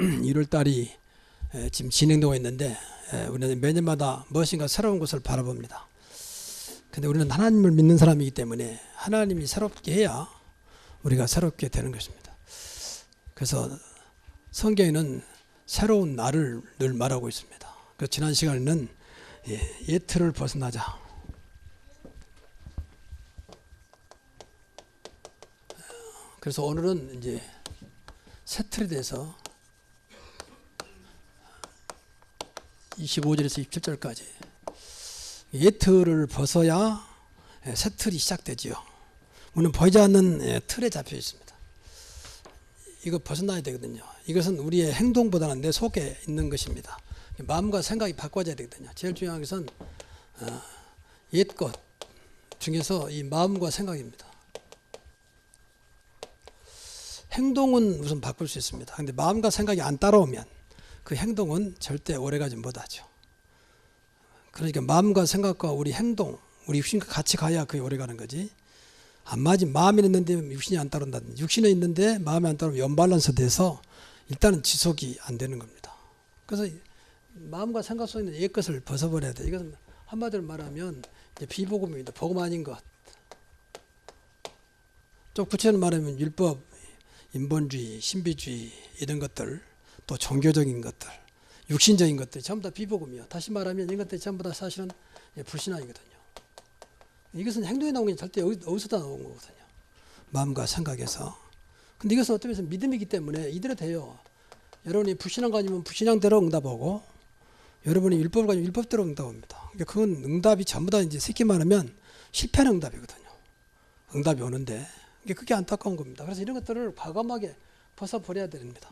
1월 달이 지금 진행되고 있는데 우리는 매년마다 무엇인가 새로운 것을 바라봅니다. 근데 우리는 하나님을 믿는 사람이기 때문에 하나님이 새롭게 해야 우리가 새롭게 되는 것입니다. 그래서 성경에는 새로운 날을 늘 말하고 있습니다. 그래서 지난 시간에는 예틀을 벗어나자. 그래서 오늘은 이제 새 틀에 대해서 25절에서 27절까지 예틀을 벗어야 새 틀이 시작되지요. 우리는 보이지 않는 틀에 잡혀 있습니다. 이거 벗어나야 되거든요. 이것은 우리의 행동보다는 내 속에 있는 것입니다. 마음과 생각이 바꿔져야 되거든요. 제일 중요한 것은 옛것 중에서 이 마음과 생각입니다. 행동은 우선 바꿀 수 있습니다. 그런데 마음과 생각이 안 따라오면 그 행동은 절대 오래가지 못하죠. 그러니까 마음과 생각과 우리 행동, 우리 육신과 같이 가야 그게 오래가는 거지. 안 맞으면 마음이 있는데 육신이 안 따른다든지, 육신이 있는데 마음이 안 따르면 연발란스 돼서 일단은 지속이 안 되는 겁니다. 그래서 마음과 생각 속에 있는 옛것을 벗어버려야 돼. 이것은 한마디로 말하면 이제 비복음입니다. 복음 아닌 것. 좀 구체적으로 말하면 율법, 인본주의, 신비주의 이런 것들, 또 종교적인 것들, 육신적인 것들 전부 다 비복음이요. 다시 말하면 이런 것들이 전부 다 사실은 불신앙이거든요. 이것은 행동에 나온 게 절대 어디서 다 나온 거거든요. 마음과 생각에서. 근데 이것은 어떤 면에서 믿음이기 때문에 이대로 돼요. 여러분이 불신앙 가지면 불신앙대로 응답하고, 여러분이 율법을 가지면 율법대로 응답합니다. 그러니까 그건 응답이 전부 다 이제 쉽게 말하면 실패하는 응답이거든요. 응답이 오는데 그게 안타까운 겁니다. 그래서 이런 것들을 과감하게 벗어버려야 됩니다.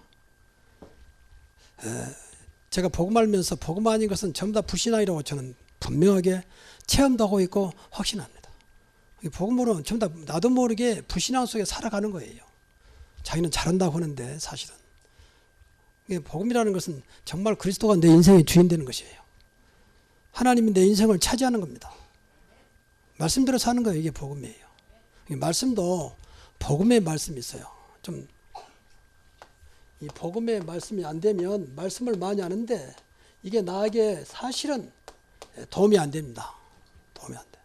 제가 복음 알면서 복음 아닌 것은 전부 다 불신앙이라고 저는 분명하게 체험도 하고 있고 확신합니다. 복음으로는 전부 다 나도 모르게 불신앙 속에 살아가는 거예요. 자기는 잘한다고 하는데 사실은. 복음이라는 것은 정말 그리스도가 내 인생의 주인 되는 것이에요. 하나님이 내 인생을 차지하는 겁니다. 말씀대로 사는 거예요. 이게 복음이에요. 말씀도 복음의 말씀이 있어요. 좀 이 복음의 말씀이 안 되면 말씀을 많이 하는데 이게 나에게 사실은 도움이 안 됩니다. 도움이 안 돼.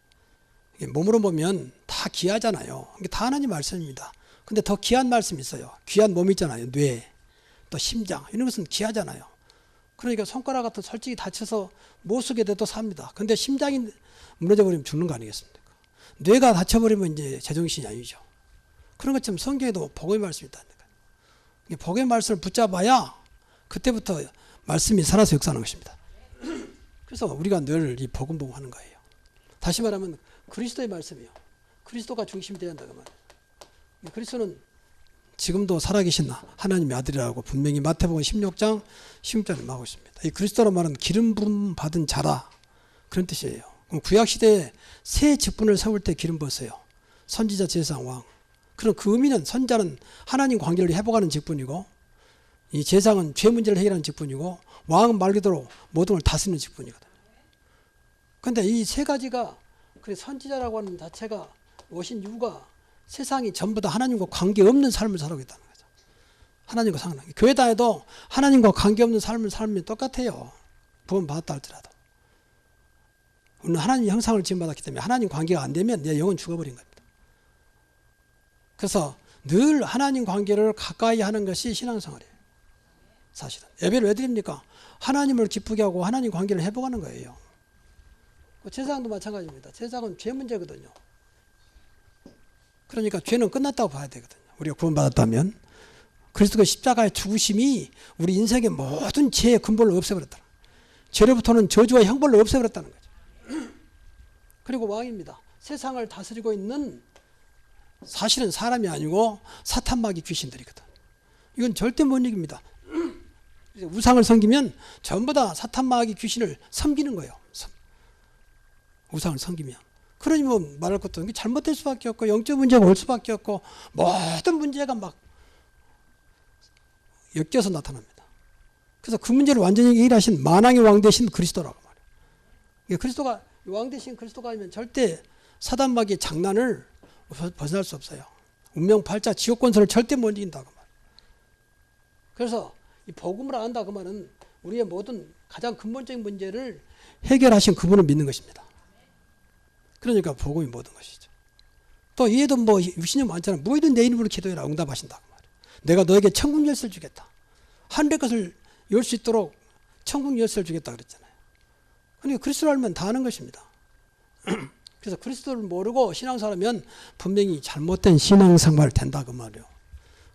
이게 몸으로 보면 다 귀하잖아요. 이게 다 하나님 말씀입니다. 근데 더 귀한 말씀이 있어요. 귀한 몸이 있잖아요. 뇌, 또 심장 이런 것은 귀하잖아요. 그러니까 손가락 같은 솔직히 다쳐서 못 쓰게 돼도 삽니다. 근데 심장이 무너져 버리면 죽는 거 아니겠습니까? 뇌가 다쳐버리면 이제 제정신이 아니죠. 그런 것처럼 성경에도 복음의 말씀이 있다니까요. 복음의 말씀을 붙잡아야 그때부터 말씀이 살아서 역사하는 것입니다. 그래서 우리가 늘 이 복음 하는 거예요. 다시 말하면 그리스도의 말씀이요. 그리스도가 중심이 되어야 한다고 말이에요. 그리스도는 지금도 살아계신 하나님의 아들이라고 분명히 마태복음 16장 16절에 말하고 있습니다. 이 그리스도로 말하는 기름 부음 받은 자라 그런 뜻이에요. 구약시대에 새 직분을 세울 때 기름 부었어요. 선지자, 제사장, 왕. 그럼 그 의미는 선자는 하나님 관계를 회복하는 직분이고, 이 제사장은 죄 문제를 해결하는 직분이고, 왕은 말 그대로 모든 걸 다스리는 직분이거든요. 그런데 이 세 가지가 선지자라고 하는 자체가 오신 이유가 세상이 전부 다 하나님과 관계없는 삶을 살아가고 있다는 거죠. 하나님과 상관. 교회 다녀도 하나님과 관계없는 삶을 살면 똑같아요. 구원 받았다 할지라도. 우리는 하나님 형상을 지음받았기 때문에 하나님 관계가 안 되면 내 영은 죽어버린 겁니다. 그래서 늘 하나님 관계를 가까이 하는 것이 신앙생활이에요. 사실은. 예배를 왜 드립니까? 하나님을 기쁘게 하고 하나님 관계를 회복하는 거예요. 제사장도 마찬가지입니다. 제사장은 죄 문제거든요. 그러니까 죄는 끝났다고 봐야 되거든요. 우리가 구원받았다면. 그리스도가 십자가의 죽으심이 우리 인생의 모든 죄의 근본을 없애버렸다. 죄로부터는 저주와 형벌을 없애버렸다는 거죠. 그리고 왕입니다. 세상을 다스리고 있는 사실은 사람이 아니고 사탄마귀 귀신들이거든. 이건 절대 못 이깁니다. 우상을 섬기면 전부 다 사탄마귀 귀신을 섬기는 거예요. 우상을 섬기면. 그러니 뭐 말할 것도 없고 잘못될 수밖에 없고 영적 문제가 올 수밖에 없고 모든 문제가 막 엮여서 나타납니다. 그래서 그 문제를 완전히 해결하신 만왕의 왕 되신 그리스도라고 말해요. 그리스도가 왕 되신 그리스도가 아니면 절대 사단마귀의 장난을 벗어날 수 없어요. 운명팔자 지옥 권세를 절대 못 이긴다고 말해요. 그래서 이 복음을 안다 그 말은 우리의 모든 가장 근본적인 문제를 해결하신 그분을 믿는 것입니다. 그러니까 복음이 모든 것이죠. 또 이에도 뭐 유신이 많잖아. 뭐이든 내 이름으로 기도해라 응답하신다 그 말이에요. 내가 너에게 천국 열쇠를 주겠다. 하늘의 것을 열 수 있도록 천국 열쇠를 주겠다 그랬잖아요. 그러니까 그리스도를 알면 다 아는 것입니다. 그래서 그리스도를 모르고 신앙생활하면 분명히 잘못된 신앙생활 된다 그 말이에요.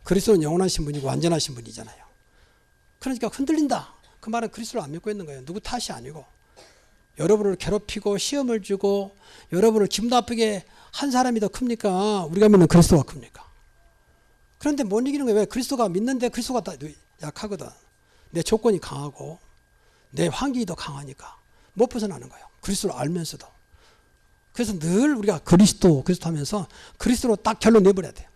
그리스도는 영원하신 분이고 완전하신 분이잖아요. 그러니까 흔들린다. 그 말은 그리스도를 안 믿고 있는 거예요. 누구 탓이 아니고. 여러분을 괴롭히고 시험을 주고 여러분을 기분 나쁘게 한 사람이 더 큽니까? 우리가 믿는 그리스도가 큽니까? 그런데 못 이기는 거예요. 왜? 그리스도가 믿는데 그리스도가 다 약하거든. 내 조건이 강하고 내 환경이 더 강하니까 못 벗어나는 거예요. 그리스도를 알면서도. 그래서 늘 우리가 그리스도 하면서 그리스도로 딱 결론 내버려야 돼요.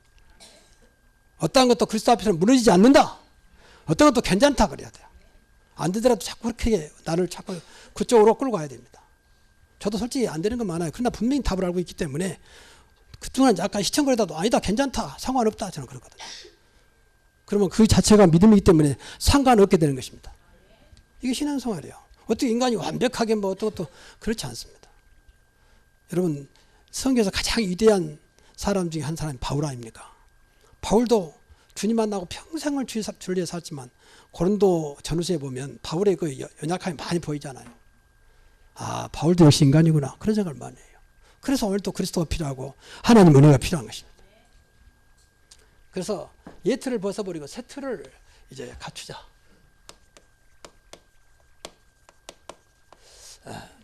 어떤 것도 그리스도 앞에서 무너지지 않는다. 어떤 것도 괜찮다 그래야 돼요. 안 되더라도 자꾸 그렇게 나를 자꾸 그쪽으로 끌고 가야 됩니다. 저도 솔직히 안 되는 건 많아요. 그러나 분명히 답을 알고 있기 때문에 그동안 약간 시청거리다도 아니다 괜찮다 상관없다 저는 그렇거든요. 그러면 그 자체가 믿음이기 때문에 상관없게 되는 것입니다. 이게 신앙생활이에요. 어떻게 인간이 완벽하게 뭐 어떻고 그렇지 않습니다. 여러분 성경에서 가장 위대한 사람 중에 한 사람이 바울 아닙니까? 바울도 주님 만나고 평생을 주를 위해 살지만 고린도 전후서에 보면 바울의 그 연약함이 많이 보이잖아요. 아 바울도 역시 인간이구나 그런 생각을 많이 해요. 그래서 오늘도 그리스도가 필요하고 하나님 은혜가 필요한 것입니다. 그래서 옛틀을 벗어버리고 새 틀을 이제 갖추자.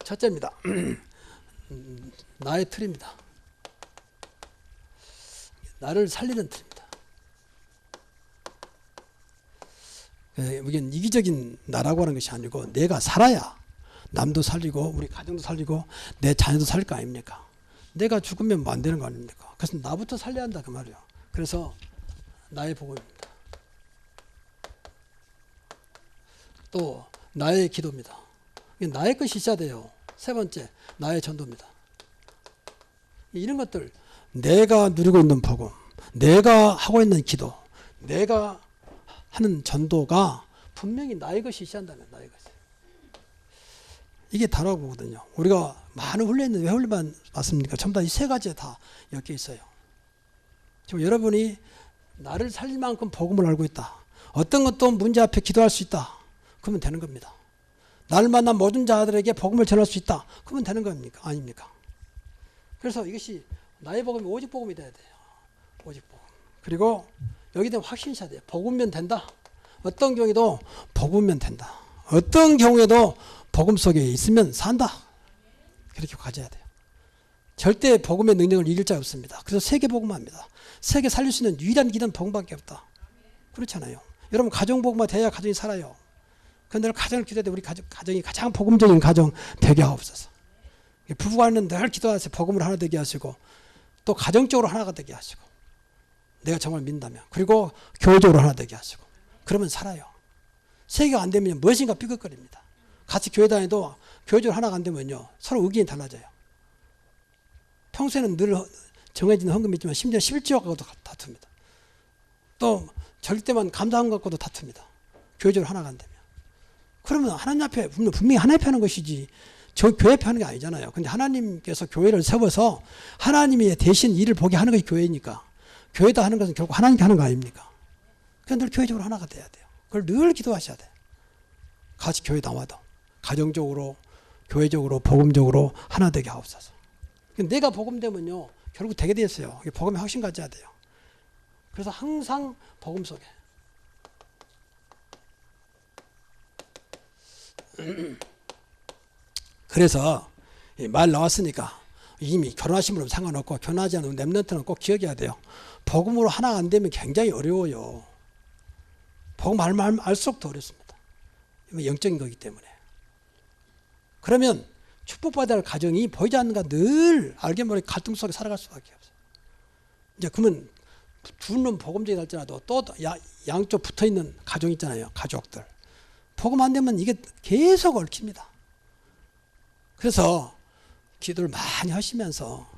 첫째입니다. 나의 틀입니다. 나를 살리는 틀입니다. 이게 이기적인 나라고 하는 것이 아니고 내가 살아야 남도 살리고 우리 가정도 살리고 내 자녀도 살릴 거 아닙니까? 내가 죽으면 뭐 안 되는 거 아닙니까? 그래서 나부터 살려야 한다 그 말이에요. 그래서 나의 복음입니다. 또 나의 기도입니다. 나의 것이 있어야 돼요. 세 번째 나의 전도입니다. 이런 것들 내가 누리고 있는 복음, 내가 하고 있는 기도, 내가 하는 전도가 분명히 나의 것이 있어야 한다면 나의 것이. 이게 다라고 보거든요. 우리가 많은 훈련인데 왜 훈련만 받습니까? 전부 다 이 세 가지에 다 엮여 있어요. 지금 여러분이 나를 살릴 만큼 복음을 알고 있다. 어떤 것도 문제 앞에 기도할 수 있다. 그러면 되는 겁니다. 나를 만난 모든 자들에게 복음을 전할 수 있다. 그러면 되는 겁니까? 아닙니까? 그래서 이것이 나의 복음이 오직 복음이 돼야 돼요. 오직 복음. 그리고 여기에 대한 확신이 있어야 돼요. 복음면 된다. 어떤 경우에도 복음면 된다. 어떤 경우에도 복음 속에 있으면 산다. 그렇게 가져야 돼요. 절대 복음의 능력을 이길 자 없습니다. 그래서 세계 복음합니다. 세계 살릴 수 있는 유일한 길은 복음밖에 없다. 그렇잖아요. 여러분 가정 복음화 돼야 가정이 살아요. 그런데 늘 가정을 기도해야 돼. 우리 가정이 가장 복음적인 가정 되게 하옵소서. 부부간은 늘 기도하세요. 복음을 하나 되게 하시고 또 가정적으로 하나가 되게 하시고 내가 정말 믿는다면 그리고 교회적으로 하나 되게 하시고 그러면 살아요. 세계가 안 되면 무엇인가 삐걱거립니다. 같이 교회 다녀도 교회적으로 하나가 안 되면요 서로 의견이 달라져요. 평소에는 늘 정해진 헌금이 있지만 심지어 11조와 갖고도 다툽니다. 또 절일 때만 감사한 것 갖고도 다툽니다. 교회적으로 하나가 안 되면. 그러면 하나님 앞에 분명히 하나님 앞에 하는 것이지 저 교회 앞에 하는 게 아니잖아요. 근데 하나님께서 교회를 세워서 하나님이 대신 일을 보게 하는 것이 교회니까 교회다 하는 것은 결국 하나님께 하는 거 아닙니까? 그래서 늘 교회적으로 하나가 돼야 돼요. 그걸 늘 기도하셔야 돼요. 같이 교회 나와도 가정적으로 교회적으로 복음적으로 하나 되게 하옵소서. 내가 복음되면요 결국 되게 됐어요. 복음에 확신 가져야 돼요. 그래서 항상 복음 속에 그래서 말 나왔으니까 이미 결혼하신 분은 상관없고 결혼하지 않은 렘넌트는 꼭 기억해야 돼요. 복음으로 하나 안 되면 굉장히 어려워요. 복음 알수록 더 어렵습니다. 영적인 거기 때문에. 그러면 축복받아야 할 가정이 보이지 않는가 늘 알게 모르게 갈등 속에 살아갈 수밖에 없어요. 이제 그러면 두 놈 복음적이 할지라도 또 양쪽 붙어있는 가정 있잖아요. 가족들. 복음 안 되면 이게 계속 얽힙니다. 그래서 기도를 많이 하시면서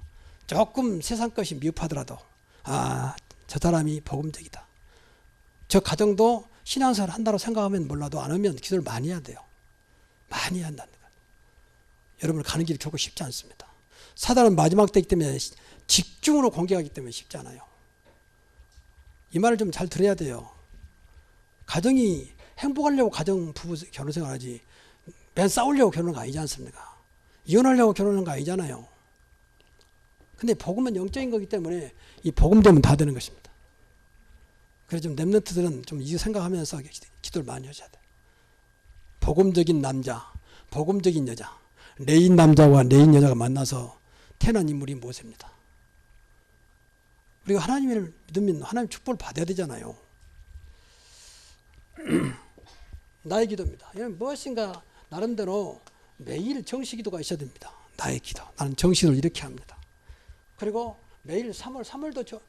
조금 세상 것이 미흡하더라도 아, 저 사람이 복음적이다. 저 가정도 신앙생활 한다고 생각하면 몰라도 안 하면 기도를 많이 해야 돼요. 많이 해야 한다는 거예요. 여러분 가는 길이 결코 쉽지 않습니다. 사단은 마지막 때이기 때문에 집중으로 공격하기 때문에 쉽지 않아요. 이 말을 좀 잘 들어야 돼요. 가정이 행복하려고 가정 부부 결혼 생활하지 맨 싸우려고 결혼한 거 아니지 않습니까? 이혼하려고 결혼한 거 아니잖아요. 근데 복음은 영적인 거기 때문에 이 복음 되면 다 되는 것입니다. 그래서 좀 렘넌트들은 좀 이 생각하면서 기도를 많이 하셔야 돼요. 복음적인 남자, 복음적인 여자, 레인 남자와 레인 여자가 만나서 태어난 인물이 모세입니다. 우리가 하나님을 믿으면 하나님 축복을 받아야 되잖아요. 나의 기도입니다. 이건 무엇인가 나름대로 매일 정식 기도가 있어야 됩니다. 나의 기도. 나는 정식을 이렇게 합니다. 그리고 매일 3월도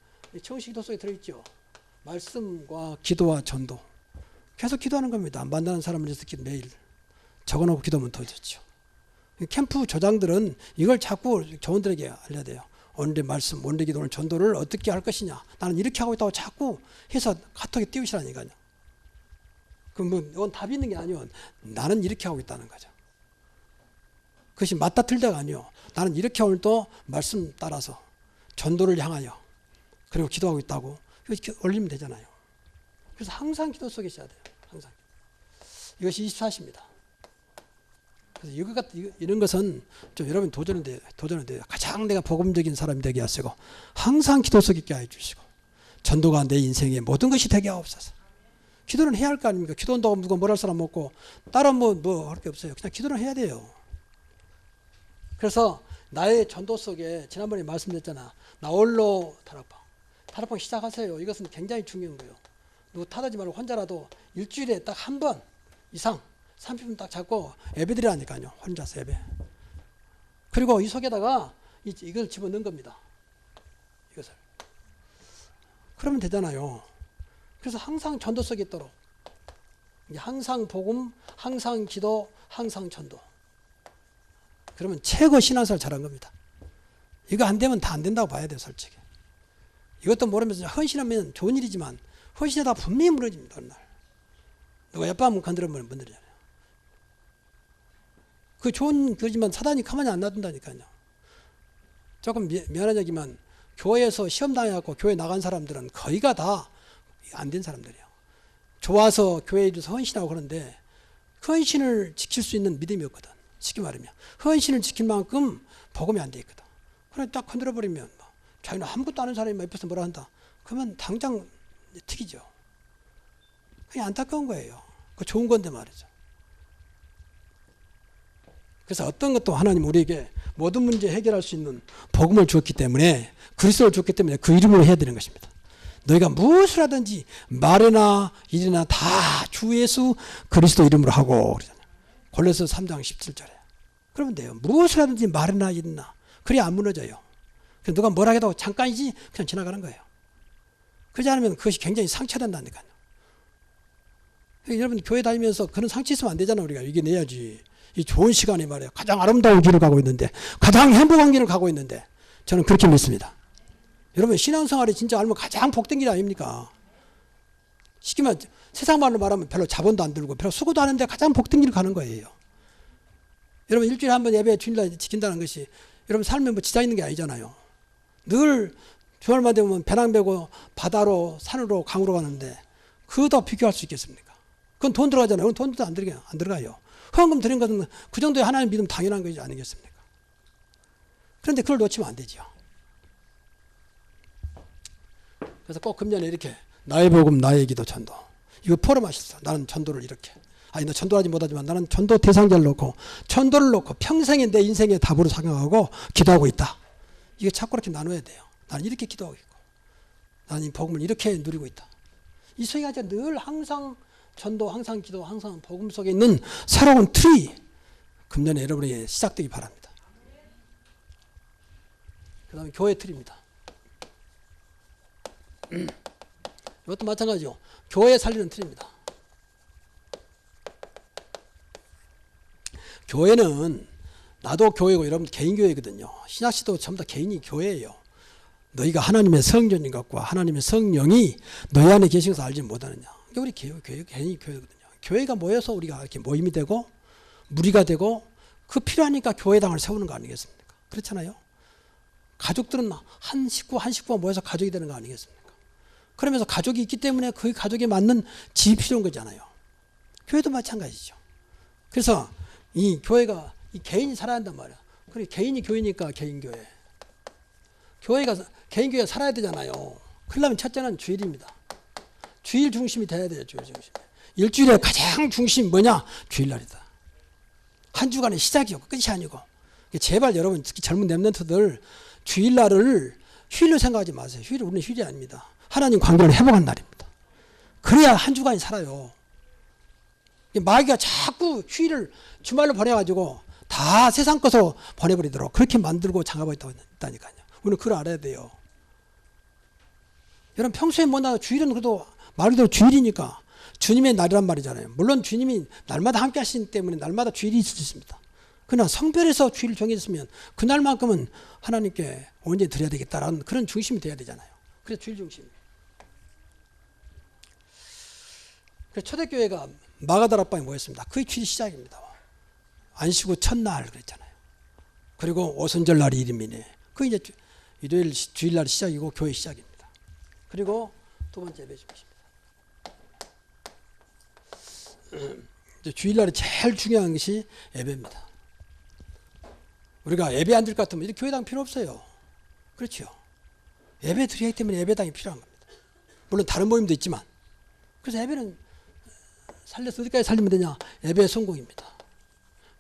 정식 기도 속에 들어있죠. 말씀과 기도와 전도. 계속 기도하는 겁니다. 만나는 사람을 위해서 매일 적어놓고 기도하면 더 좋죠. 캠프 조장들은 이걸 자꾸 조원들에게 알려야 돼요. 오늘의 말씀, 오늘의 기도, 오늘 전도를 어떻게 할 것이냐. 나는 이렇게 하고 있다고 자꾸 해서 카톡에 띄우시라니까요. 그럼 뭐 이건 답이 있는 게 아니요. 나는 이렇게 하고 있다는 거죠. 그것이 맞다 틀다가 아니요. 나는 이렇게 오늘도 말씀 따라서 전도를 향하여 그리고 기도하고 있다고 이렇게 올리면 되잖아요. 그래서 항상 기도 속에 있어야 돼요. 항상. 이것이 24시입니다. 그래서 이런 것은 좀 여러분 도전은 돼요. 가장 내가 복음적인 사람이 되게 하시고 항상 기도 속에 있게 해주시고 전도가 내 인생의 모든 것이 되게 하옵소서. 기도는 해야 할 거 아닙니까? 기도 한다고 누가 뭘 할 사람 없고 따로 뭐 할 게 없어요. 그냥 기도는 해야 돼요. 그래서 나의 전도 속에 지난번에 말씀드렸잖아. 나홀로 다락방 시작하세요. 이것은 굉장히 중요한 거예요. 누구 탓하지 말고 혼자라도 일주일에 딱 한 번 이상 30분 딱 잡고 예배드리라니까요. 혼자서 예배. 그리고 이 속에다가 이걸 집어넣은 겁니다. 이것을. 그러면 되잖아요. 그래서 항상 전도 속에 있도록. 항상 복음, 항상 기도, 항상 전도. 그러면 최고 신앙생활 잘한 겁니다. 이거 안 되면 다 안 된다고 봐야 돼요. 솔직히. 이것도 모르면서 헌신하면 좋은 일이지만 헌신하다 분명히 무너집니다. 어느 날. 누가 옆방문 건드리면 무너지잖아요. 그 좋은 거지만 사단이 가만히 안 놔둔다니까요. 조금 미안한 얘기만 교회에서 시험 당해갖고 교회 나간 사람들은 거의가 다 안 된 사람들이에요. 좋아서 교회에 들어서 헌신하고 그러는데 그 헌신을 지킬 수 있는 믿음이 없거든. 쉽게 말하면 헌신을 지킬 만큼 복음이 안 돼 있거든. 그래 딱 건드려버리면 자기는 아무것도 아는 사람이 옆에서 뭐라 한다. 그러면 당장 튀기죠. 그게 안타까운 거예요. 그 좋은 건데 말이죠. 그래서 어떤 것도 하나님 우리에게 모든 문제 해결할 수 있는 복음을 주었기 때문에 그리스도를 주었기 때문에 그 이름으로 해야 되는 것입니다. 너희가 무엇을 하든지 말이나 일이나 다 주 예수 그리스도 이름으로 하고 그러잖아요. 골로새 3장 17절에. 그러면 돼요. 무엇을 하든지 말이나 일이나. 그래야 안 무너져요. 누가 뭐라 해도 잠깐이지 그냥 지나가는 거예요. 그러지 않으면 그것이 굉장히 상처된다니까요. 여러분 교회 다니면서 그런 상처 있으면 안 되잖아. 우리가 이겨내야지. 이 좋은 시간에 말이에요. 가장 아름다운 길을 가고 있는데 가장 행복한 길을 가고 있는데 저는 그렇게 믿습니다. 여러분 신앙생활이 진짜 알면 가장 복된 길 아닙니까? 쉽게 말하면 세상 말로 말하면 별로 자본도 안 들고 별로 수고도 하는데 가장 복된 길을 가는 거예요. 여러분 일주일에 한 번 예배 주일날 지킨다는 것이 여러분 삶에 뭐 지장 있는 게 아니잖아요. 늘 주말만 되면 배낭 메고 바다로 산으로 강으로 가는데 그거도 비교할 수 있겠습니까? 그건 돈 들어가잖아요. 그건 돈도 안 들어가요. 헌금 드린 것은 그 정도의 하나님 믿음 당연한 것이 아니겠습니까? 그런데 그걸 놓치면 안 되죠. 그래서 꼭 금년에 이렇게 나의 복음 나의 기도 전도 이거 포럼하셨어. 나는 전도를 이렇게 나 전도하지 못하지만 나는 전도 대상자를 놓고 전도를 놓고 평생에 내 인생의 답으로 생각하고 기도하고 있다. 이게 자꾸 이렇게 나눠야 돼요. 나는 이렇게 기도하고 있고 나는 이 복음을 이렇게 누리고 있다. 이 소리가 늘 항상 전도, 항상 기도, 항상 복음 속에 있는 새로운 틀이 금년에 여러분에게 시작되기 바랍니다. 그 다음에 교회 틀입니다. 이것도 마찬가지죠. 교회 살리는 틀입니다. 교회는 나도 교회고 여러분 개인 교회거든요. 신학시도 전부 다 개인이 교회예요. 너희가 하나님의 성전인 것과 하나님의 성령이 너희 안에 계신 것을 알지 못하느냐. 이게 우리 개인이 교회거든요. 교회가 모여서 우리가 이렇게 모임이 되고 무리가 되고 그 필요하니까 교회당을 세우는 거 아니겠습니까? 그렇잖아요. 가족들은 한 식구가 모여서 가족이 되는 거 아니겠습니까? 그러면서 가족이 있기 때문에 그 가족에 맞는 집이 필요한 거잖아요. 교회도 마찬가지죠. 그래서 이 교회가 이 개인이 살아야 한단 말이야. 그래 개인이 교회니까 개인교회. 개인교회가 살아야 되잖아요. 그러려면 첫째는 주일입니다. 주일 중심이 돼야 돼요. 주일 중심. 일주일의 가장 중심이 뭐냐? 주일날이다. 한 주간의 시작이고 끝이 아니고. 제발 여러분 특히 젊은 랩런트들 주일날을 휴일로 생각하지 마세요. 우리는 휴일이 아닙니다. 하나님 관계를 회복한 날입니다. 그래야 한 주간이 살아요. 마귀가 자꾸 휴일을 주말로 보내가지고 다 세상 것으로 보내버리도록 그렇게 만들고 장악하고 있다니까요. 우리는 그걸 알아야 돼요. 여러분 평소에 뭐나 주일은 그래도 말 그대로 주일이니까 주님의 날이란 말이잖아요. 물론 주님이 날마다 함께 하시기 때문에 날마다 주일이 있을 수 있습니다. 그러나 성별에서 주일을 정해졌으면 그날만큼은 하나님께 언제 드려야 되겠다라는 그런 중심이 돼야 되잖아요. 그래서 주일 중심. 그래서 초대교회가 마가다락방에 모였습니다. 그게 주일 시작입니다. 안식구 첫날 그랬잖아요. 그리고 오순절 날이 이름이네. 그게 이제 일요일 주일날 시작이고 교회 시작입니다. 그리고 두 번째 예배 중심입니다. 이제 주일날에 제일 중요한 것이 예배입니다. 우리가 예배 안 드릴 것 같으면 이렇게 교회당 필요 없어요. 그렇죠. 예배 드려야 하기 때문에 예배당이 필요한 겁니다. 물론 다른 모임도 있지만. 그래서 예배는 살려서 어디까지 살리면 되냐? 예배 성공입니다.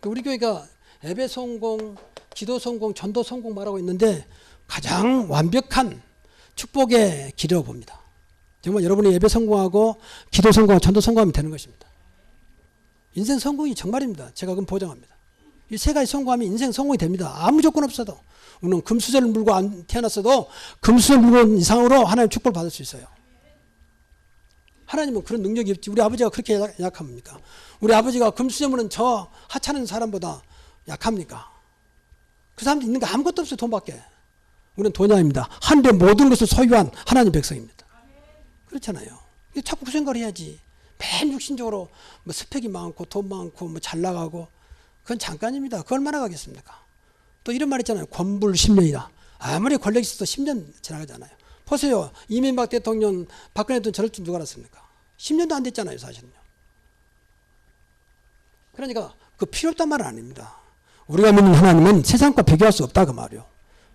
우리 교회가 예배 성공, 기도 성공, 전도 성공 말하고 있는데 가장 완벽한 축복의 길이라고 봅니다. 정말 여러분이 예배 성공하고 기도 성공하고 전도 성공하면 되는 것입니다. 인생 성공이 정말입니다. 제가 그럼 보장합니다. 이 세 가지 성공하면 인생 성공이 됩니다. 아무 조건 없어도. 우리는 금수저를 물고 안 태어났어도 금수저 물건 이상으로 하나님 축복을 받을 수 있어요. 하나님은 그런 능력이 없지. 우리 아버지가 그렇게 약합니까? 우리 아버지가 금수저 무는 저 하찮은 사람보다 약합니까? 그 사람도 있는 게 아무것도 없어요. 돈밖에. 우리는 돈이 아닙니다. 하늘의 모든 것을 소유한 하나님 백성입니다. 그렇잖아요. 자꾸 그 생각을 해야지. 맨 육신적으로 뭐 스펙이 많고 돈 많고 뭐 잘 나가고 그건 잠깐입니다. 그 얼마나 가겠습니까? 또 이런 말 있잖아요. 권불 10년이다. 아무리 권력이 있어도 10년 지나가잖아요. 보세요. 이명박 대통령 박근혜 대통령 저럴 줄 누가 알았습니까? 10년도 안 됐잖아요. 사실은요. 그러니까 그 필요 없단 말은 아닙니다. 우리가 믿는 하나님은 세상과 비교할 수 없다 그 말이요.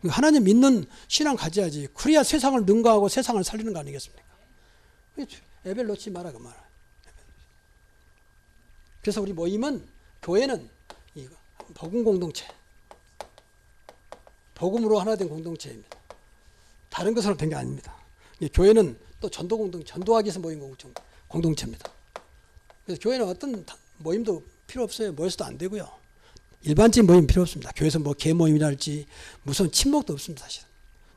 하나님 믿는 신앙 가져야지. 그래야 세상을 능가하고 세상을 살리는 거 아니겠습니까? 예배를 놓지 마라 그 말. 그래서 우리 모임은 교회는 복음 공동체, 복음으로 하나 된 공동체입니다. 다른 것으로 된 게 아닙니다. 교회는 또 전도 공동, 전도하기 위해서 모인 공동체입니다. 그래서 교회는 어떤 모임도 필요 없어요. 모여서도 안 되고요. 일반적인 모임 필요 없습니다. 교회에서 뭐 개모임이랄지 무슨 친목도 없습니다. 사실은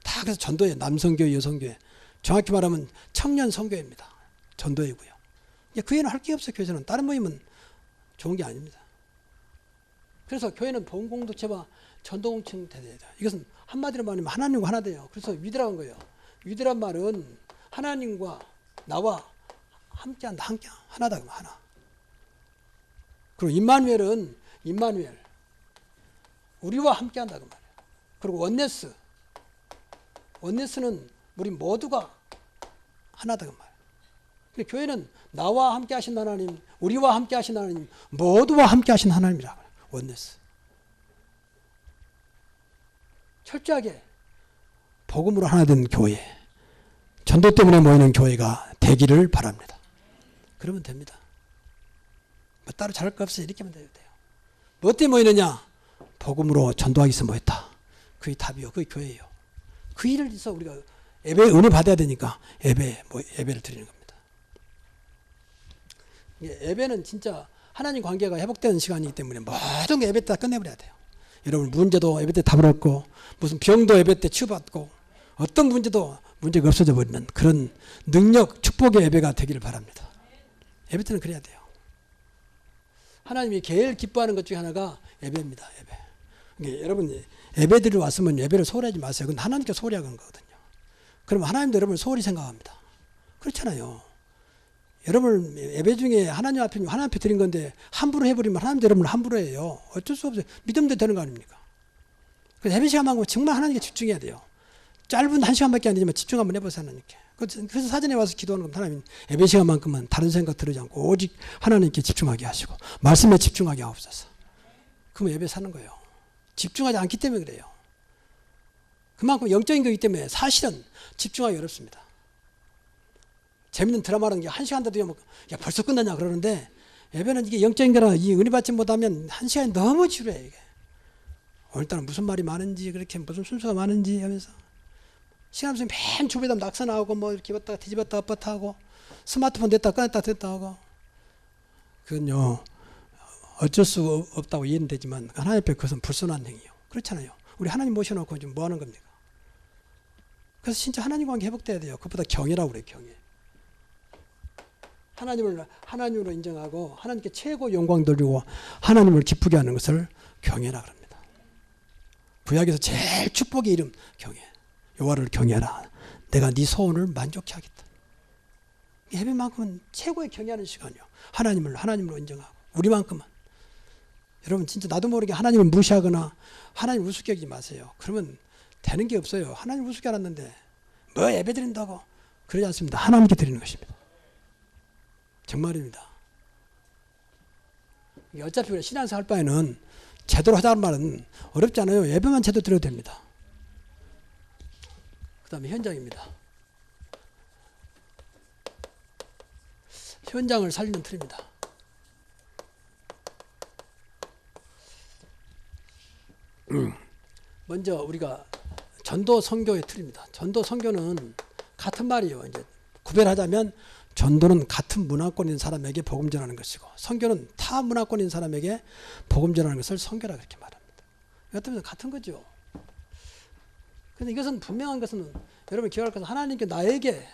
다 그래서 전도예요. 남성교회, 여성교회. 정확히 말하면 청년 성교회입니다. 전도회고요. 그 외에는 할 게 없어요. 교회에서는 다른 모임은 좋은 게 아닙니다. 그래서 교회는 복음 공동체와 전도 공동체가 돼야 돼요. 이것은 한마디로 말하면 하나님과 하나 돼요. 그래서 위대한 거예요. 위대한 말은 하나님과 나와 함께한다. 함께 하나다. 하나. 그리고 임마누엘은 임마누엘. 우리와 함께한다 그 말이에요. 그리고 원네스. 원네스는 우리 모두가 하나다 그 말이에요. 교회는 나와 함께 하신 하나님, 우리와 함께 하신 하나님, 모두와 함께 하신 하나님이라고 해요. 원네스. 철저하게 복음으로 하나 된 교회, 전도 때문에 모이는 교회가 되기를 바랍니다. 그러면 됩니다. 뭐 따로 잘할 거 없어요. 이렇게만 돼도 돼요. 뭐 때문에 모이느냐? 복음으로 전도하기 위해서 모였다. 그게 답이요. 그게 교회예요. 그 일을 해서 우리가 예배의 은혜 받아야 되니까 예배를 드리는 겁니다. 예배는 진짜 하나님 관계가 회복되는 시간이기 때문에 모든 게 예배 때 끝내버려야 돼요. 여러분 문제도 예배 때 답을 얻고 무슨 병도 예배 때 치유받고 어떤 문제도 문제가 없어져 버리는 그런 능력, 축복의 예배가 되기를 바랍니다. 예배 때는 그래야 돼요. 하나님이 제일 기뻐하는 것 중에 하나가 예배입니다. 예배. 여러분 예배 드리러 왔으면 예배를 소홀히 하지 마세요. 그건 하나님께 소홀히 하는 거거든요. 그럼 하나님도 여러분을 소홀히 생각합니다. 그렇잖아요. 여러분 예배 중에 하나님 앞에 드린 건데 함부로 해버리면 하나님도 여러분을 함부로 해요. 어쩔 수 없어요. 믿음대로 되는 거 아닙니까? 그래서 예배 시간만큼 정말 하나님께 집중해야 돼요. 짧은 1시간밖에 안 되지만 집중 한번 해보세요. 하나님께. 그래서 사전에 와서 기도하는 겁니다. 하나님 예배 시간만큼은 다른 생각 들으지 않고 오직 하나님께 집중하게 하시고 말씀에 집중하게 하옵소서. 그러면 예배 사는 거예요. 집중하지 않기 때문에 그래요. 그만큼 영적인 거기 때문에 사실은 집중하기 어렵습니다. 재밌는 드라마라는 게 1시간 되면 야 벌써 끝났냐 그러는데 예배는 이게 영적인 거라 이 은혜 받지 못하면 1시간이 너무 지루해. 이게. 오늘따라 무슨 말이 많은지 그렇게 무슨 순서가 많은지 하면서 시간 없으면 맨 주변에 낙서 나오고 뭐 이렇게 입었다가 뒤집었다 엎었다 하고 스마트폰 냈다 꺼냈다 됐다 하고 그건요 어쩔 수 없다고 이해는 되지만 하나님 앞에 그것은 불순한 행위요. 그렇잖아요. 우리 하나님 모셔놓고 지금 뭐 하는 겁니까? 그래서 진짜 하나님 관계 회복돼야 돼요. 그것보다 경외라고 그래요. 경외. 하나님으로 인정하고 하나님께 최고 영광 돌리고 하나님을 기쁘게 하는 것을 경외라 그럽니다. 구약에서 제일 축복의 이름 경외. 여호와를 경외하라. 내가 네 소원을 만족케 하겠다. 예배만큼은 최고의 경외하는 시간이요. 하나님으로 인정하고 우리만큼은. 여러분 진짜 나도 모르게 하나님을 무시하거나 하나님 우습게 여기지 마세요. 그러면 되는 게 없어요. 하나님 우습게 알았는데 뭐 예배 드린다고. 그러지 않습니다. 하나님께 드리는 것입니다. 정말입니다. 어차피 우리 신앙생활 할 바에는 제대로 하자는 말은 어렵지 않아요. 예배만 제대로 드려도 됩니다. 그 다음에 현장입니다. 현장을 살리는 틀입니다. 먼저 우리가 전도 선교의 틀입니다. 전도 선교는 같은 말이에요. 이제 구별하자면 전도는 같은 문화권인 사람에게 복음 전하는 것이고 선교는 타 문화권인 사람에게 복음 전하는 것을 선교라 그렇게 말합니다. 이것 같은 거죠. 그런데 이것은 분명한 것은 여러분 기억할 것은 하나님께 나에게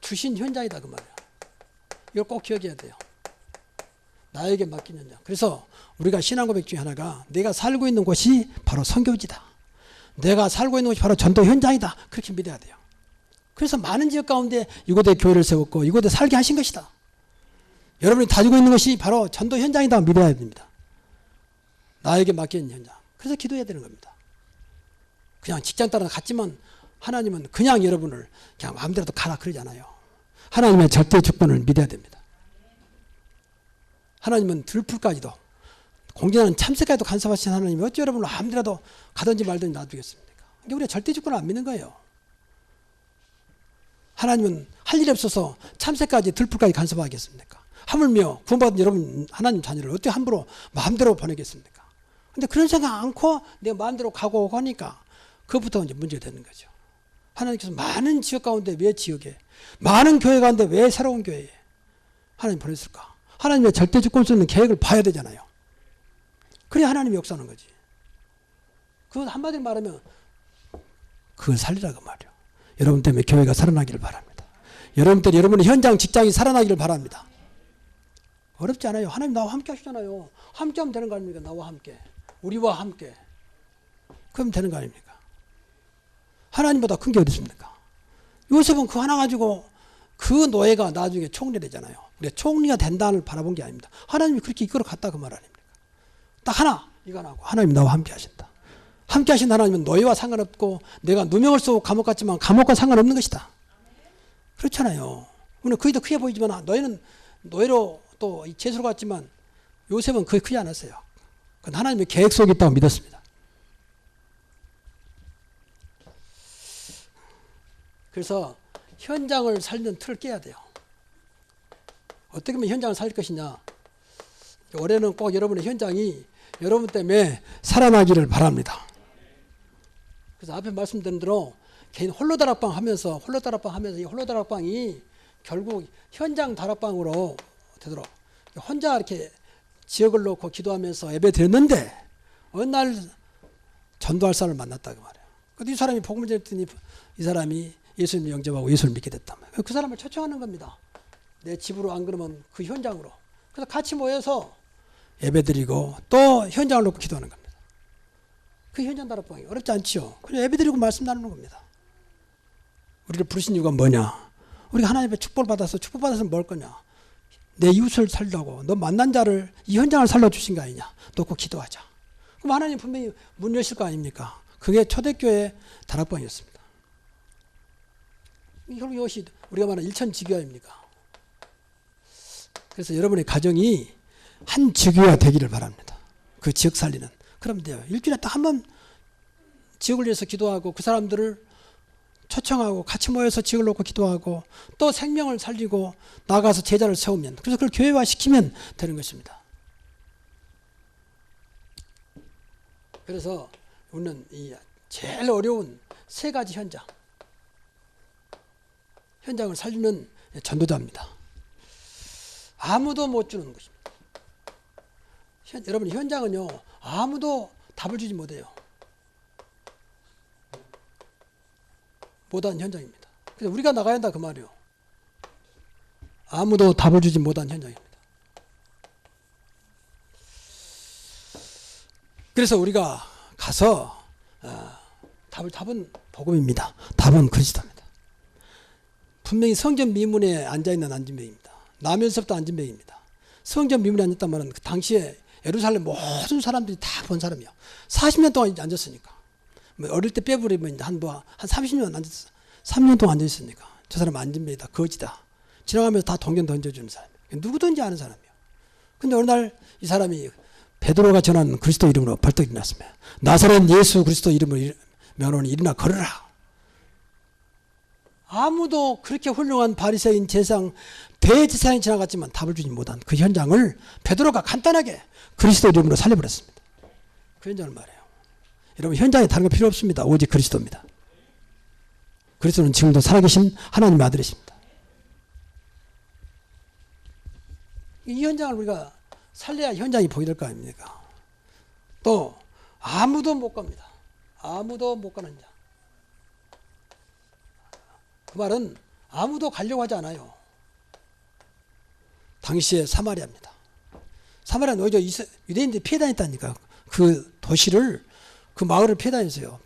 주신 현장이다 그 말이에요. 이걸 꼭 기억해야 돼요. 나에게 맡긴 현장. 그래서 우리가 신앙 고백 중에 하나가 내가 살고 있는 곳이 바로 선교지다. 내가 살고 있는 곳이 바로 전도 현장이다. 그렇게 믿어야 돼요. 그래서 많은 지역 가운데 이곳에 교회를 세웠고 이곳에 살게 하신 것이다. 여러분이 가지고 있는 것이 바로 전도 현장이다 믿어야 됩니다. 나에게 맡긴 현장. 그래서 기도해야 되는 겁니다. 그냥 직장 따라 갔지만 하나님은 그냥 여러분을 그냥 마음대로 가라 그러지 않아요. 하나님의 절대 주권을 믿어야 됩니다. 하나님은 들풀까지도 공전하는 참새까지도 간섭하신 하나님이 어찌 여러분을 마음대로 가든지 말든지 놔두겠습니까? 그러니까 우리가 절대 주권을 안 믿는 거예요. 하나님은 할 일이 없어서 참새까지 들풀까지 간섭하겠습니까? 하물며 구원받은 여러분 하나님 자녀를 어떻게 함부로 마음대로 보내겠습니까? 근데 그런 생각 않고 내 마음대로 가고 오고 하니까 그것부터 이제 문제가 되는 거죠. 하나님께서 많은 지역 가운데 왜 지역에 많은 교회 가운데 왜 새로운 교회에 하나님 보냈을까? 하나님의 절대 주권 수 있는 계획을 봐야 되잖아요. 그래야 하나님이 역사하는 거지. 그건 한마디로 말하면 그걸 살리라고 말이에요. 여러분 때문에 교회가 살아나기를 바랍니다. 여러분 때문에 여러분의 현장 직장이 살아나기를 바랍니다. 어렵지 않아요. 하나님 나와 함께 하시잖아요. 함께 하면 되는 거 아닙니까? 나와 함께. 우리와 함께. 그럼 되는 거 아닙니까? 하나님보다 큰 게 어디 있습니까? 요셉은 그 하나 가지고 그 노예가 나중에 총리 되잖아요. 총리가 된다를 바라본 게 아닙니다. 하나님이 그렇게 이끌어 갔다 그 말 아닙니까? 딱 하나 이거 하나고 하나님 나와 함께 하신다. 함께 하신 하나님은 노예와 상관없고 내가 누명을 쓰고 감옥 갔지만 감옥과 상관없는 것이다. 그렇잖아요. 우리는 그게 더 크게 보이지만 너희는 노예로 또 제수로 갔지만 요셉은 그게 크지 않았어요. 그건 하나님의 계획 속에 있다고 믿었습니다. 그래서 현장을 살리는 틀을 깨야 돼요. 어떻게 하면 현장을 살릴 것이냐. 올해는 꼭 여러분의 현장이 여러분 때문에 살아나기를 바랍니다. 그래서 앞에 말씀드린 대로 개인 홀로다락방 하면서 이 홀로다락방이 결국 현장 다락방으로 되도록 혼자 이렇게 지역을 놓고 기도하면서 예배 드렸는데 어느 날 전도할 사람을 만났다 그 말이에요. 근데 이 사람이 복음을 전했더니 이 사람이 예수님을 영접하고 예수를 믿게 됐단 말이에요. 그 사람을 초청하는 겁니다. 내 집으로 안 그러면 그 현장으로. 그래서 같이 모여서 예배 드리고 또 현장을 놓고 기도하는 겁니다. 그 현장 다락방이 어렵지 않지요. 그냥 예배 드리고 말씀 나누는 겁니다. 우리를 부르신 이유가 뭐냐? 우리가 하나님의 축복을 받아서 축복받아서 뭘 거냐? 내 이웃을 살려고 너 만난 자를 이 현장을 살려주신 거 아니냐? 놓고 기도하자. 그럼 하나님 분명히 문 여실 거 아닙니까? 그게 초대교회 다락방이었습니다. 결국 이것이 우리가 말하는 일천지교 아닙니까? 그래서 여러분의 가정이 한 지교가 되기를 바랍니다. 그 지역 살리는. 그러면 돼요. 일주일에 딱 한 번 지역을 위해서 기도하고 그 사람들을 초청하고 같이 모여서 지역을 놓고 기도하고 또 생명을 살리고 나가서 제자를 세우면, 그래서 그걸 교회화시키면 되는 것입니다. 그래서 우리는 이 제일 어려운 세 가지 현장을 살리는 전도자입니다. 아무도 못 주는 것입니다. 여러분, 현장은요, 아무도 답을 주지 못해요. 못한 현장입니다. 그래서 우리가 나가야 한다 그 말이에요. 아무도 답을 주지 못한 현장입니다. 그래서 우리가 가서 답은 복음입니다. 답은 그리스도입니다. 분명히 성전 미문에 앉아있는 안진뱅입니다. 남연섭도 안진뱅입니다. 성전 미문에 앉았다면 그 당시에 예루살렘 모든 사람들이 다 본 사람이요. 40년 동안 앉았으니까. 어릴 때 빼버리면 한 30년 앉았어. 3년 동안 앉아있으니까. 저 사람 안진뱅이다. 거지다. 지나가면서 다 동전 던져주는 사람이에요. 누구든지 아는 사람이에요. 근데 어느 날 이 사람이 베드로가 전한 그리스도 이름으로 벌떡 일어났습니다. 나사렛 예수 그리스도 이름으로 면허니 일어나 걸으라. 아무도 그렇게 훌륭한 바리새인 제사장 대제사장이 지나갔지만 답을 주지 못한 그 현장을 베드로가 간단하게 그리스도 이름으로 살려버렸습니다. 그 현장을 말해요. 여러분, 현장에 다른 거 필요 없습니다. 오직 그리스도입니다. 그리스도는 지금도 살아계신 하나님의 아들이십니다. 이 현장을 우리가 살려야 현장이 보이될 거 아닙니까? 또 아무도 못 갑니다. 아무도 못 가는 자. 그 말은 아무도 가려고 하지 않아요. 당시에 사마리아입니다. 사마리아는 오히려 유대인들이 피해 다녔다니까. 그 도시를, 그 마을을 피해 다녔어요.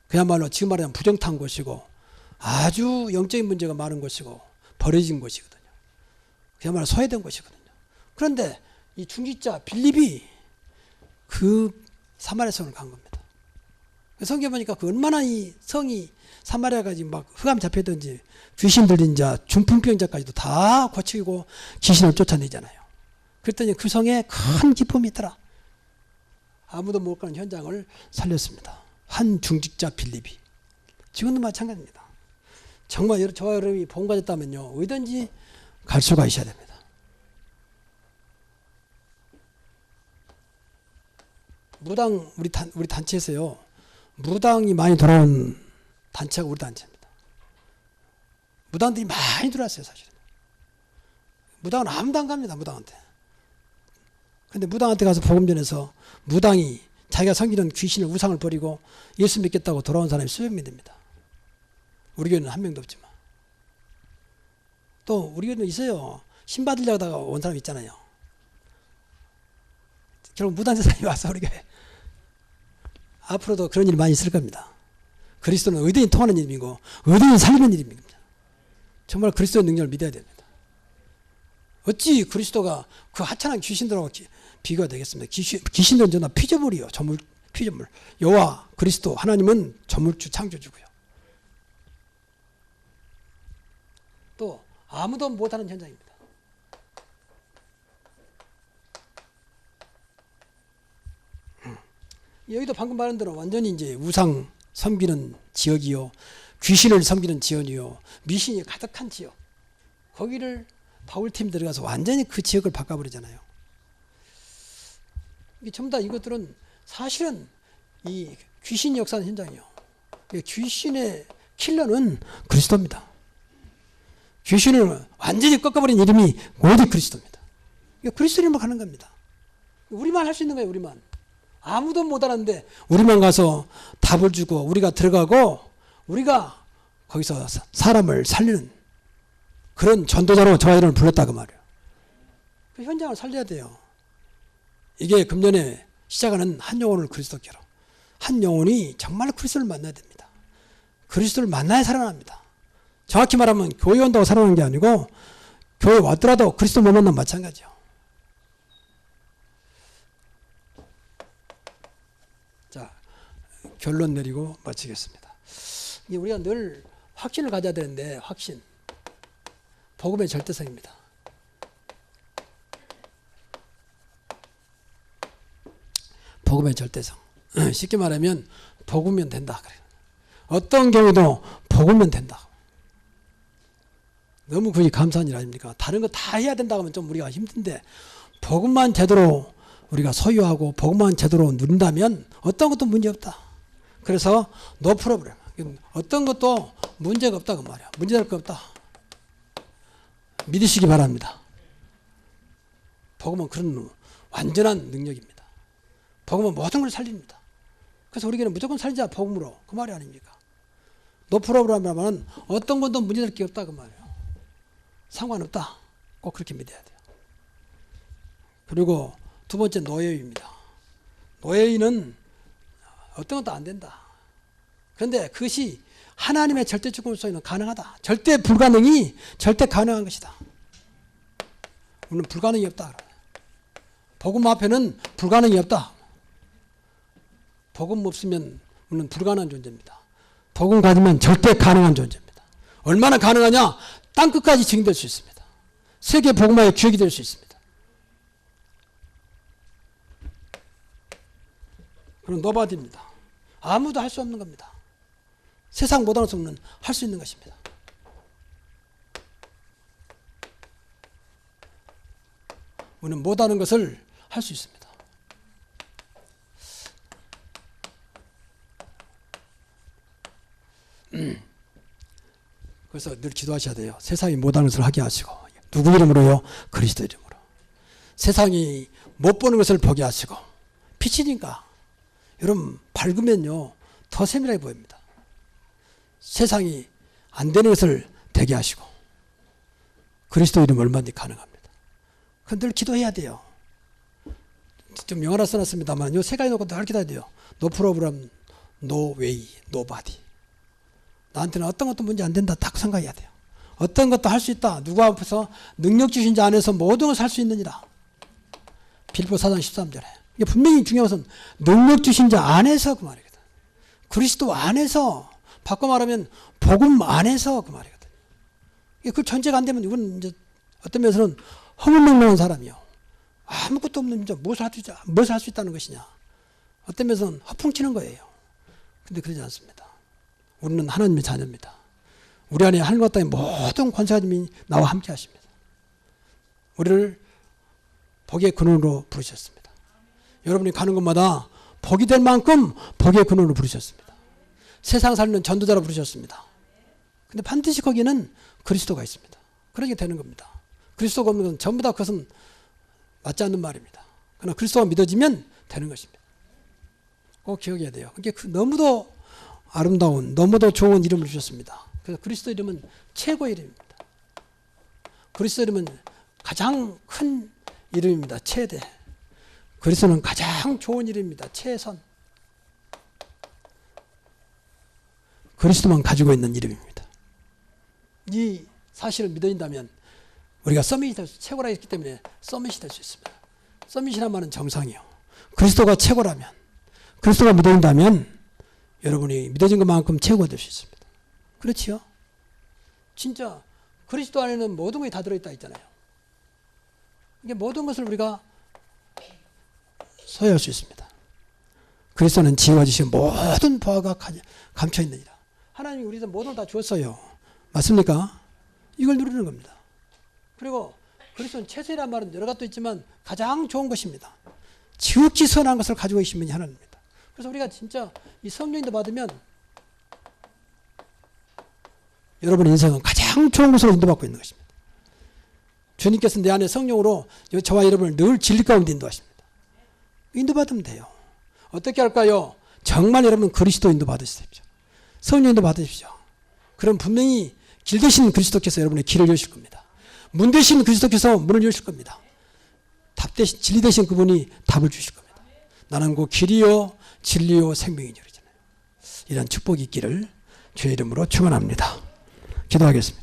그야말로 지금 말하면 부정탄 곳이고 아주 영적인 문제가 많은 곳이고 버려진 곳이거든요. 그야말로 소외된 곳이거든요. 그런데 이 중직자 빌립이 그 사마리아 성을 간 겁니다. 성경에 보니까 그 얼마나 이 성이 사마리아가 지금 막 흑암 잡히든지 귀신 들린 자, 중풍병자까지도 다 고치고 귀신을 쫓아내잖아요. 그랬더니 그 성에 큰 기쁨이 있더라. 아무도 못 가는 현장을 살렸습니다. 한 중직자 빌립이. 지금도 마찬가지입니다. 정말 저와 여러분이 본 가졌다면요, 어디든지 갈 수가 있어야 됩니다. 무당, 우리 단체에서요, 무당이 많이 돌아온 단체가 우리 단체입니다. 무당들이 많이 들어왔어요, 사실은. 무당은 아무도 안 갑니다, 무당한테. 근데 무당한테 가서 복음 전해서 무당이 자기가 섬기는 귀신을, 우상을 버리고 예수 믿겠다고 돌아온 사람이 수백 명 됩니다. 우리 교회는 한 명도 없지만. 또 우리 교회는 있어요. 신 받으려다가 온 사람 있잖아요. 결국 무당 세상이 와서 우리 교회. 앞으로도 그런 일이 많이 있을 겁니다. 그리스도는 의대인 통하는 이름이고 의대인 살리는 이름입니다. 정말 그리스도의 능력을 믿어야 됩니다. 어찌 그리스도가 그 하찮은 귀신들하고 비교가 되겠습니까? 귀신들은 전부 피조물이요. 피조물. 여호와 그리스도 하나님은 조물주 창조주고요. 또 아무도 못하는 현장입니다. 여기도 방금 말한 대로 완전히 이제 우상 섬기는 지역이요, 귀신을 섬기는 지역이요, 미신이 가득한 지역. 거기를 바울팀 들어가서 완전히 그 지역을 바꿔버리잖아요. 이게 전부 다 이것들은 사실은 이 귀신 역사는 현장이에요. 귀신의 킬러는 그리스도입니다. 귀신을 완전히 꺾어버린 이름이 오직 그리스도입니다. 그리스도 이름으로 가는 겁니다. 우리만 할 수 있는 거예요, 우리만. 아무도 못 알았는데 우리만 가서 답을 주고 우리가 들어가고 우리가 거기서 사람을 살리는 그런 전도자로 저와 여러분을 불렀다 그 말이에요. 그 현장을 살려야 돼요. 이게 금년에 시작하는 한 영혼을 그리스도께로. 한 영혼이 정말 그리스도를 만나야 됩니다. 그리스도를 만나야 살아납니다. 정확히 말하면 교회 온다고 살아나는 게 아니고 교회 왔더라도 그리스도 못 만나면 마찬가지요. 자, 결론 내리고 마치겠습니다. 우리가 늘 확신을 가져야 되는데, 확신. 복음의 절대성입니다. 복음의 절대성. 쉽게 말하면 복음이면 된다. 어떤 경우도 복음이면 된다. 너무 그게 감사한 일 아닙니까? 다른 거 다 해야 된다고 하면 좀 우리가 힘든데, 복음만 제대로 우리가 소유하고 복음만 제대로 누린다면 어떤 것도 문제없다. 그래서 no problem. 어떤 것도 문제가 없다 그 말이야. 문제될 거 없다. 믿으시기 바랍니다. 복음은 그런 완전한 능력입니다. 복음은 모든 걸 살립니다. 그래서 우리에게는 무조건 살리자 복음으로, 그 말이 아닙니까? no problem 하면 어떤 것도 문제될 게 없다 그 말이에요. 상관없다. 꼭 그렇게 믿어야 돼요. 그리고 두 번째 노예입니다. 노예인은 어떤 것도 안 된다. 그런데 그것이 하나님의 절대 주권 속에는 가능하다. 절대 불가능이 절대 가능한 것이다. 우리는 불가능이 없다. 복음 앞에는 불가능이 없다. 복음 없으면 우리는 불가능한 존재입니다. 복음 가지면 절대 가능한 존재입니다. 얼마나 가능하냐? 땅끝까지 증인될 수 있습니다. 세계 복음화의 기억이 될 수 있습니다. 그럼 노바디입니다. 아무도 할 수 없는 겁니다. 세상 못할 수 없는, 할 수 있는 것입니다. 우리는 못하는 것을 할 수 있습니다. 그래서 늘 기도하셔야 돼요. 세상이 못하는 것을 하게 하시고, 누구 이름으로요? 그리스도 이름으로. 세상이 못 보는 것을 보게 하시고, 빛이니까 여러분 밝으면요 더 세밀하게 보입니다. 세상이 안 되는 것을 되게 하시고, 그리스도 이름 얼마든지 가능합니다. 그건 늘 기도해야 돼요. 좀 영어라 써놨습니다만 이 세 가지 놓고 늘 기도해야 돼요. No problem, no way, nobody. 나한테는 어떤 것도 문제 안 된다 딱 생각해야 돼요. 어떤 것도 할 수 있다. 누구 앞에서 능력 주신 자 안에서 모든 것을 할 수 있느니라. 빌립보 4장 13절에. 이게 분명히 중요한 것은 능력 주신 자 안에서 그 말이거든. 그리스도 안에서, 바꿔 말하면 복음 안에서 그 말이거든. 그 전제가 안 되면 이건 이제 어떤 면에서는 허물맹랑한 사람이요. 아무것도 없는 이제 무엇을 할 수 있다는 것이냐. 어떤 면에서는 허풍치는 거예요. 근데 그러지 않습니다. 우리는 하나님의 자녀입니다. 우리 안에 하늘과 땅의 모든 권세가님이 나와 함께 하십니다. 우리를 복의 근원으로 부르셨습니다. 여러분이 가는 곳마다 복이 될 만큼 복의 근원으로 부르셨습니다. 세상 살리는 전도자로 부르셨습니다. 근데 반드시 거기에는 그리스도가 있습니다. 그러게 되는 겁니다. 그리스도가 없는 것은 전부 다 그것은 맞지 않는 말입니다. 그러나 그리스도가 믿어지면 되는 것입니다. 꼭 기억해야 돼요. 그게 너무도 아름다운, 너무도 좋은 이름을 주셨습니다. 그래서 그리스도 이름은 최고의 이름입니다. 그리스도 이름은 가장 큰 이름입니다. 최대. 그리스도는 가장 좋은 이름입니다. 최선. 그리스도만 가지고 있는 이름입니다. 이 사실을 믿어진다면 우리가 서밋이 될 수, 최고라 했기 때문에 서밋이 될 수 있습니다. 서밋이란 말은 정상이요. 그리스도가 최고라면, 그리스도가 믿어진다면 여러분이 믿어진 것만큼 최고가 될 수 있습니다. 그렇지요? 진짜 그리스도 안에는 모든 것이 다 들어있다 했잖아요. 이게 모든 것을 우리가 소유할 수 있습니다. 그리스도는 지혜와 지식 모든 보화가 감춰 있느니라. 하나님이 우리한테 모든 걸 다 주었어요. 맞습니까? 이걸 누리는 겁니다. 그리고 그리스도는 최선이라는 말은 여러 가지도 있지만 가장 좋은 것입니다. 지극히 선한 것을 가지고 계신 분이 하나님입니다. 그래서 우리가 진짜 이 성령인도 받으면 여러분의 인생은 가장 좋은 것으로 인도받고 있는 것입니다. 주님께서 내 안에 성령으로 저와 여러분을 늘 진리 가운데 인도하십니다. 인도받으면 돼요. 어떻게 할까요? 정말 여러분 그리스도 인도 받으십시오. 성령 인도 받으십시오. 그럼 분명히 길 되신 그리스도께서 여러분의 길을 여실 겁니다. 문 되신 그리스도께서 문을 여실 겁니다. 답 되신, 진리 되신 그분이 답을 주실 겁니다. 나는 그 길이요 진리요 생명이니 그러잖아요. 이런 축복이 있기를 주의 이름으로 축원합니다. 기도하겠습니다.